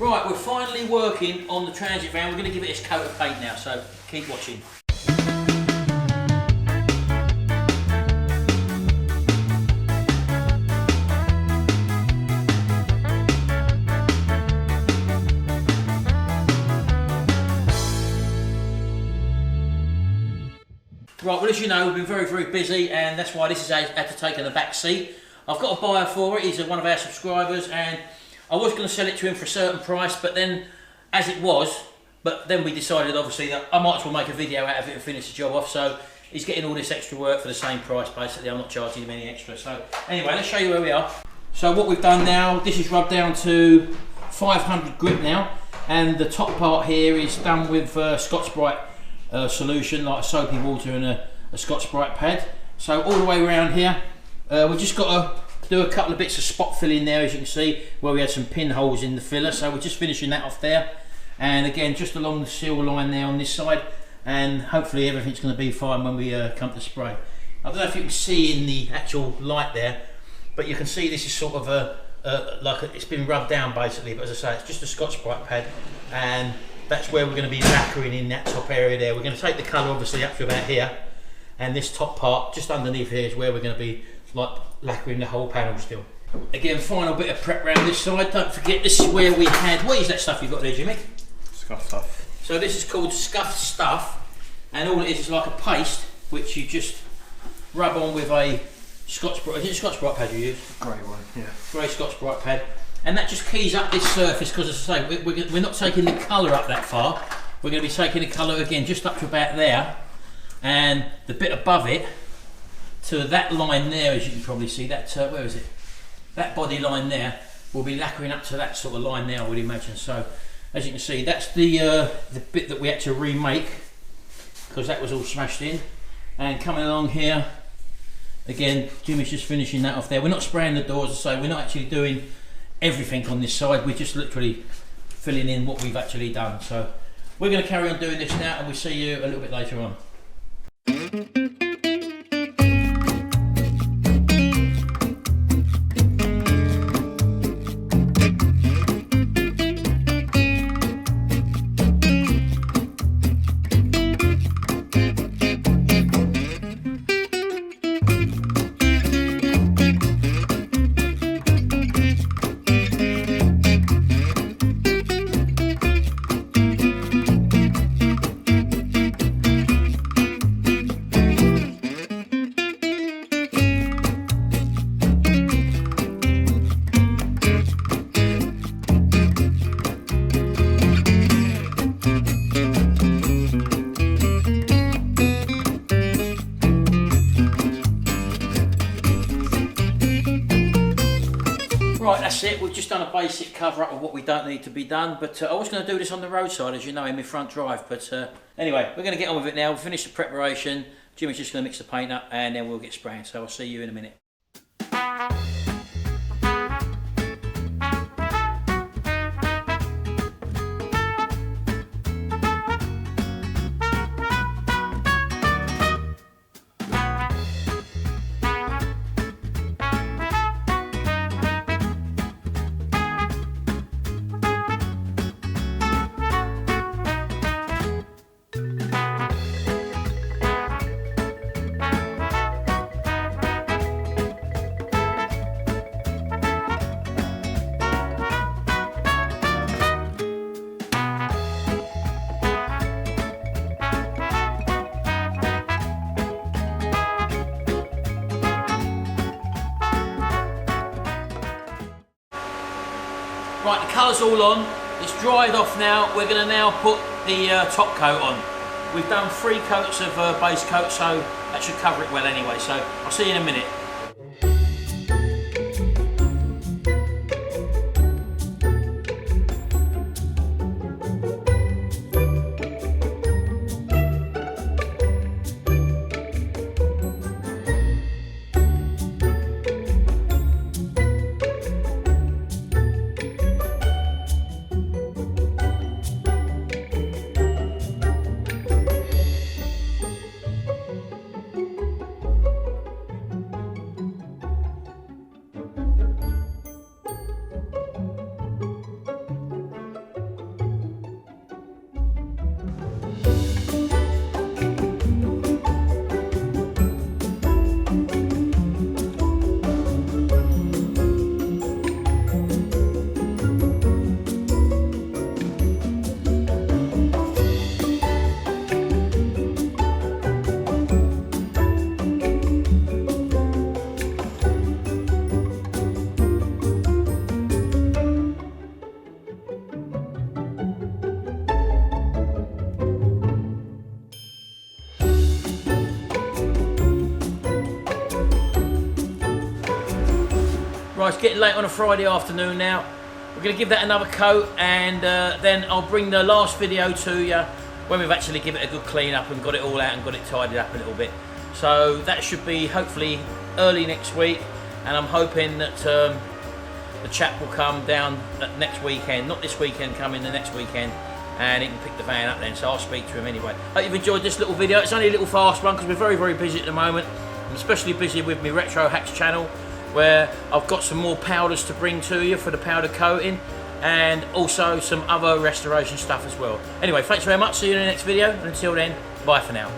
Right, we're finally working on the Transit van. We're going to give it its coat of paint now, so keep watching. Right, well, as you know, we've been very, very busy, and that's why this has had to take in the back seat. I've got a buyer for it. He's one of our subscribers, and I was going to sell it to him for a certain price, but then, as it was, but then we decided, obviously, that I might as well make a video out of it and finish the job off. So he's getting all this extra work for the same price, basically. I'm not charging him any extra. So anyway, let's show you where we are. So what we've done now, this is rubbed down to 500 grit now, and the top part here is done with Scotch-Brite solution, like a soapy water and a Scotch-Brite pad. So all the way around here, we've just got to do a couple of bits of spot filling there, as you can see, where we had some pinholes in the filler. So we're just finishing that off there, and again just along the seal line there on this side, and hopefully everything's going to be fine when we come to spray. I don't know if you can see in the actual light there, but you can see this is sort of it's been rubbed down basically, but as I say, it's just a Scotch-Brite pad, and that's where we're going to be lacquering in that top area there. We're going to take the colour obviously up to about here, and this top part just underneath here is where we're going to be like lacquering the whole panel still. Again, final bit of prep around this side. Don't forget, this is where we had, what is that stuff you've got there, Jimmy? Scuff stuff. So this is called scuff stuff, and all it is like a paste which you just rub on with a Scotch-Brite. Is it a Scotch-Brite pad you use? Grey one, yeah. Grey Scotch-Brite pad, and that just keys up this surface, because as I say, we're not taking the colour up that far. We're going to be taking the colour again just up to about there, and the bit above it to that line there, as you can probably see, that where is it? That body line there will be lacquering up to that sort of line there, I would imagine. So as you can see, that's the bit that we had to remake, because that was all smashed in. And coming along here, again, Jimmy's just finishing that off there. We're not spraying the doors, as I say, we're not actually doing everything on this side. We're just literally filling in what we've actually done. So we're going to carry on doing this now, and we'll see you a little bit later on. Right, that's it. We've just done a basic cover up of what we don't need to be done, but I was going to do this on the roadside, as you know, in my front drive, but anyway, we're going to get on with it now. We'll finish the preparation. Jimmy's just going to mix the paint up, and then we'll get spraying, so I'll see you in a minute. Right, the colour's all on, it's dried off now. We're going to now put the top coat on. We've done 3 coats of base coat, so that should cover it well anyway, so I'll see you in a minute. Right, it's getting late on a Friday afternoon now. We're going to give that another coat, and then I'll bring the last video to you when we've actually given it a good clean up and got it all out and got it tidied up a little bit. So that should be hopefully early next week, and I'm hoping that the chap will come down next weekend, not this weekend, coming the next weekend, and he can pick the van up then, so I'll speak to him anyway. Hope you've enjoyed this little video. It's only a little fast one because we're very, very busy at the moment. I'm especially busy with my Retro Hacks channel, where I've got some more powders to bring to you for the powder coating, and also some other restoration stuff as well. Anyway, thanks very much, see you in the next video, and until then, bye for now.